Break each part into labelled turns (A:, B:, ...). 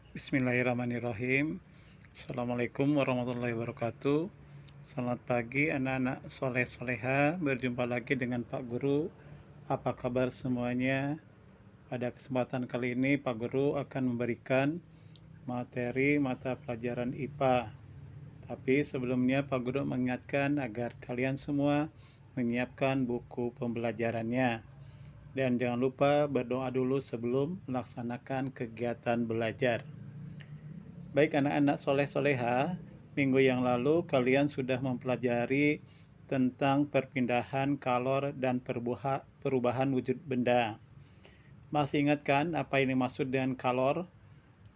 A: Bismillahirrahmanirrahim. Assalamualaikum warahmatullahi wabarakatuh. Selamat pagi anak-anak soleh soleha. Berjumpa lagi dengan Pak Guru. Apa kabar semuanya? Pada kesempatan kali ini Pak Guru akan memberikan materi mata pelajaran IPA. Tapi sebelumnya Pak Guru mengingatkan agar kalian semua menyiapkan buku pembelajarannya. Dan jangan lupa berdoa dulu sebelum melaksanakan kegiatan belajar. Baik anak-anak soleh-soleha, minggu yang lalu kalian sudah mempelajari tentang perpindahan kalor dan perubahan wujud benda. Masih ingat kan apa ini maksud dengan kalor?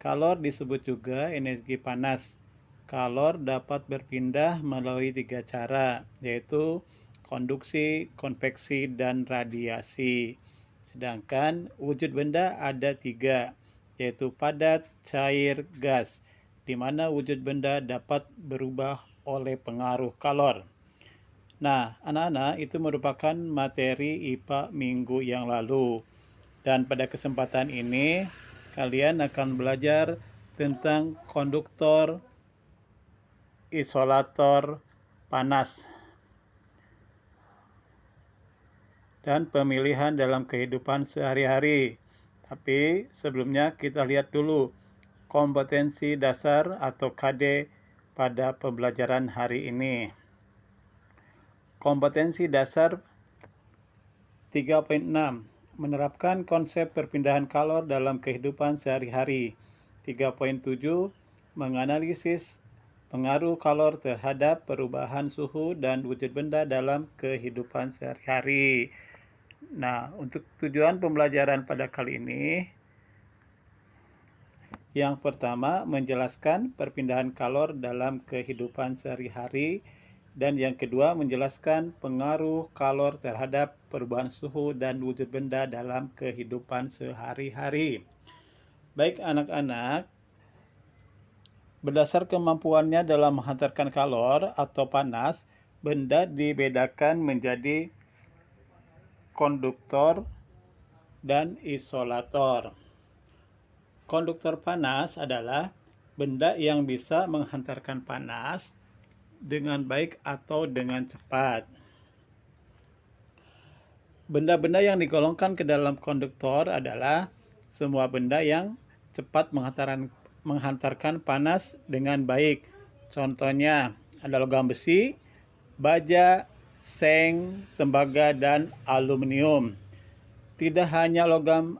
A: Kalor disebut juga energi panas. Kalor dapat berpindah melalui 3 cara, yaitu konduksi, konveksi, dan radiasi. Sedangkan wujud benda ada 3, yaitu padat, cair, gas, di mana wujud benda dapat berubah oleh pengaruh kalor. Nah, anak-anak, itu merupakan materi IPA minggu yang lalu. Dan pada kesempatan ini, kalian akan belajar tentang konduktor, isolator panas, dan pemilihan dalam kehidupan sehari-hari. Tapi sebelumnya kita lihat dulu kompetensi dasar atau KD pada pembelajaran hari ini. Kompetensi dasar 3.6 menerapkan konsep perpindahan kalor dalam kehidupan sehari-hari. 3.7 menganalisis pengaruh kalor terhadap perubahan suhu dan wujud benda dalam kehidupan sehari-hari. Nah, untuk tujuan pembelajaran pada kali ini, yang pertama menjelaskan perpindahan kalor dalam kehidupan sehari-hari, dan yang kedua menjelaskan pengaruh kalor terhadap perubahan suhu dan wujud benda dalam kehidupan sehari-hari. Baik anak-anak, berdasar kemampuannya dalam menghantarkan kalor atau panas, benda dibedakan menjadi konduktor dan isolator. Konduktor panas adalah benda yang bisa menghantarkan panas dengan baik atau dengan cepat. Benda-benda yang digolongkan ke dalam konduktor adalah semua benda yang cepat menghantarkan panas dengan baik. Contohnya ada logam besi, baja, seng, tembaga, dan aluminium. Tidak hanya logam,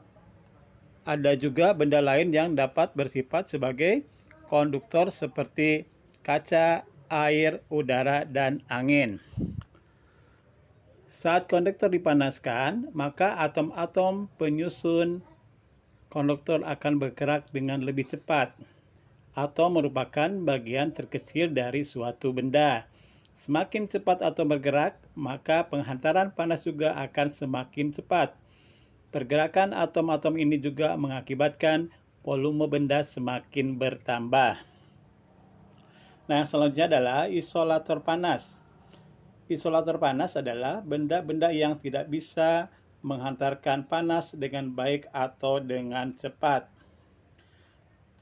A: ada juga benda lain yang dapat bersifat sebagai konduktor seperti kaca, air, udara, dan angin. Saat konduktor dipanaskan, maka atom-atom penyusun konduktor akan bergerak dengan lebih cepat. Atom merupakan bagian terkecil dari suatu benda. Semakin cepat atom bergerak, maka penghantaran panas juga akan semakin cepat. Pergerakan atom-atom ini juga mengakibatkan volume benda semakin bertambah. Nah, yang selanjutnya adalah isolator panas. Isolator panas adalah benda-benda yang tidak bisa menghantarkan panas dengan baik atau dengan cepat.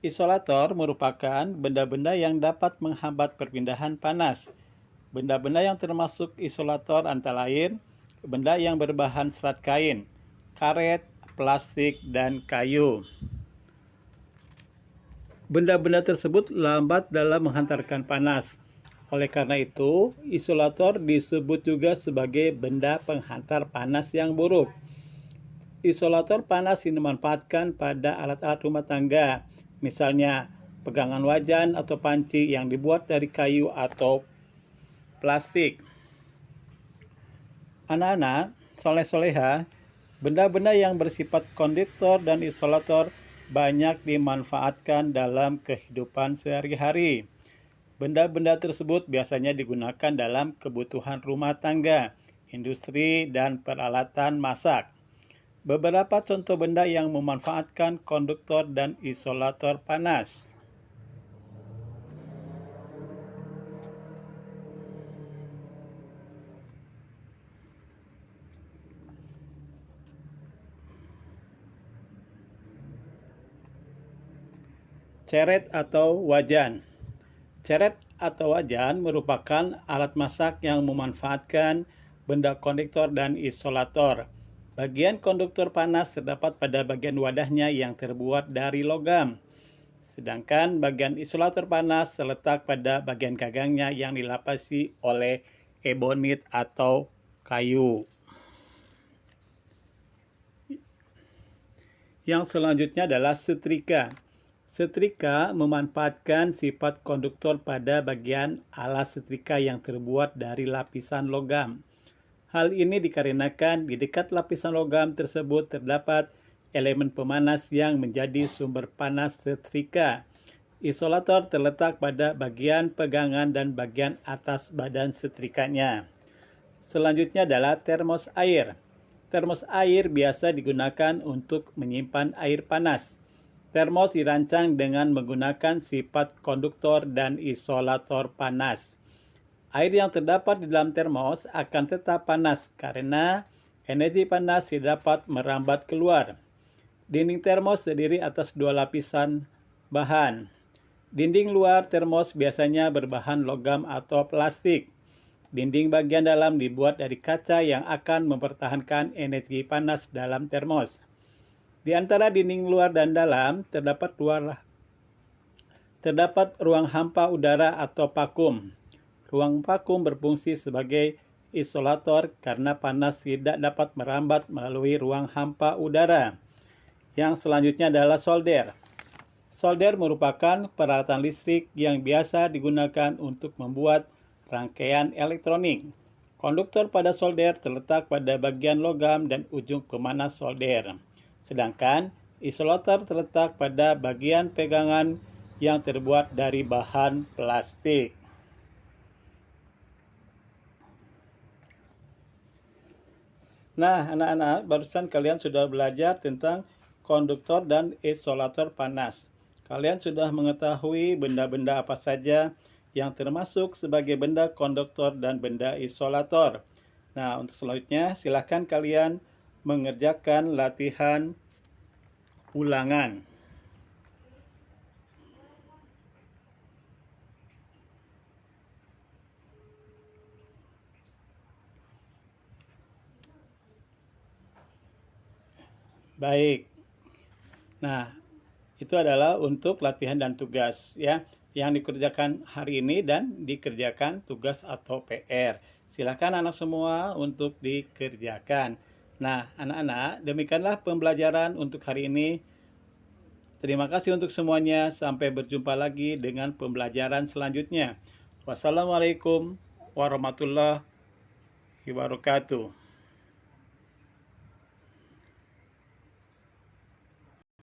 A: Isolator merupakan benda-benda yang dapat menghambat perpindahan panas. Benda-benda yang termasuk isolator antara lain benda yang berbahan serat kain, karet, plastik, dan kayu. Benda-benda tersebut lambat dalam menghantarkan panas. Oleh karena itu, isolator disebut juga sebagai benda penghantar panas yang buruk. Isolator panas dimanfaatkan pada alat-alat rumah tangga, misalnya pegangan wajan atau panci yang dibuat dari kayu atau plastik. Anak-anak, soleh-soleha, benda-benda yang bersifat konduktor dan isolator banyak dimanfaatkan dalam kehidupan sehari-hari. Benda-benda tersebut biasanya digunakan dalam kebutuhan rumah tangga, industri, dan peralatan masak. Beberapa contoh benda yang memanfaatkan konduktor dan isolator panas. Ceret atau wajan. Ceret atau wajan merupakan alat masak yang memanfaatkan benda konduktor dan isolator. Bagian konduktor panas terdapat pada bagian wadahnya yang terbuat dari logam. Sedangkan bagian isolator panas terletak pada bagian gagangnya yang dilapisi oleh ebonit atau kayu. Yang selanjutnya adalah setrika. Setrika memanfaatkan sifat konduktor pada bagian alas setrika yang terbuat dari lapisan logam. Hal ini dikarenakan di dekat lapisan logam tersebut terdapat elemen pemanas yang menjadi sumber panas setrika. Isolator terletak pada bagian pegangan dan bagian atas badan setrikanya. Selanjutnya adalah termos air. Termos air biasa digunakan untuk menyimpan air panas. Termos dirancang dengan menggunakan sifat konduktor dan isolator panas. Air yang terdapat di dalam termos akan tetap panas karena energi panas tidak dapat merambat keluar. Dinding termos terdiri atas dua lapisan bahan. Dinding luar termos biasanya berbahan logam atau plastik. Dinding bagian dalam dibuat dari kaca yang akan mempertahankan energi panas dalam termos. Di antara dinding luar dan dalam terdapat ruang hampa udara atau vakum. Ruang vakum berfungsi sebagai isolator karena panas tidak dapat merambat melalui ruang hampa udara. Yang selanjutnya adalah solder. Solder merupakan peralatan listrik yang biasa digunakan untuk membuat rangkaian elektronik. Konduktor pada solder terletak pada bagian logam dan ujung pemanas solder. Sedangkan isolator terletak pada bagian pegangan yang terbuat dari bahan plastik. Nah, anak-anak, barusan kalian sudah belajar tentang konduktor dan isolator panas. Kalian sudah mengetahui benda-benda apa saja yang termasuk sebagai benda konduktor dan benda isolator. Nah, untuk selanjutnya silakan kalian mengerjakan latihan ulangan. Baik. Nah, itu adalah untuk latihan dan tugas ya, yang dikerjakan hari ini dan dikerjakan tugas atau PR. Silakan anak semua untuk dikerjakan. Nah, anak-anak, demikianlah pembelajaran untuk hari ini. Terima kasih untuk semuanya. Sampai berjumpa lagi dengan pembelajaran selanjutnya. Wassalamualaikum warahmatullahi wabarakatuh.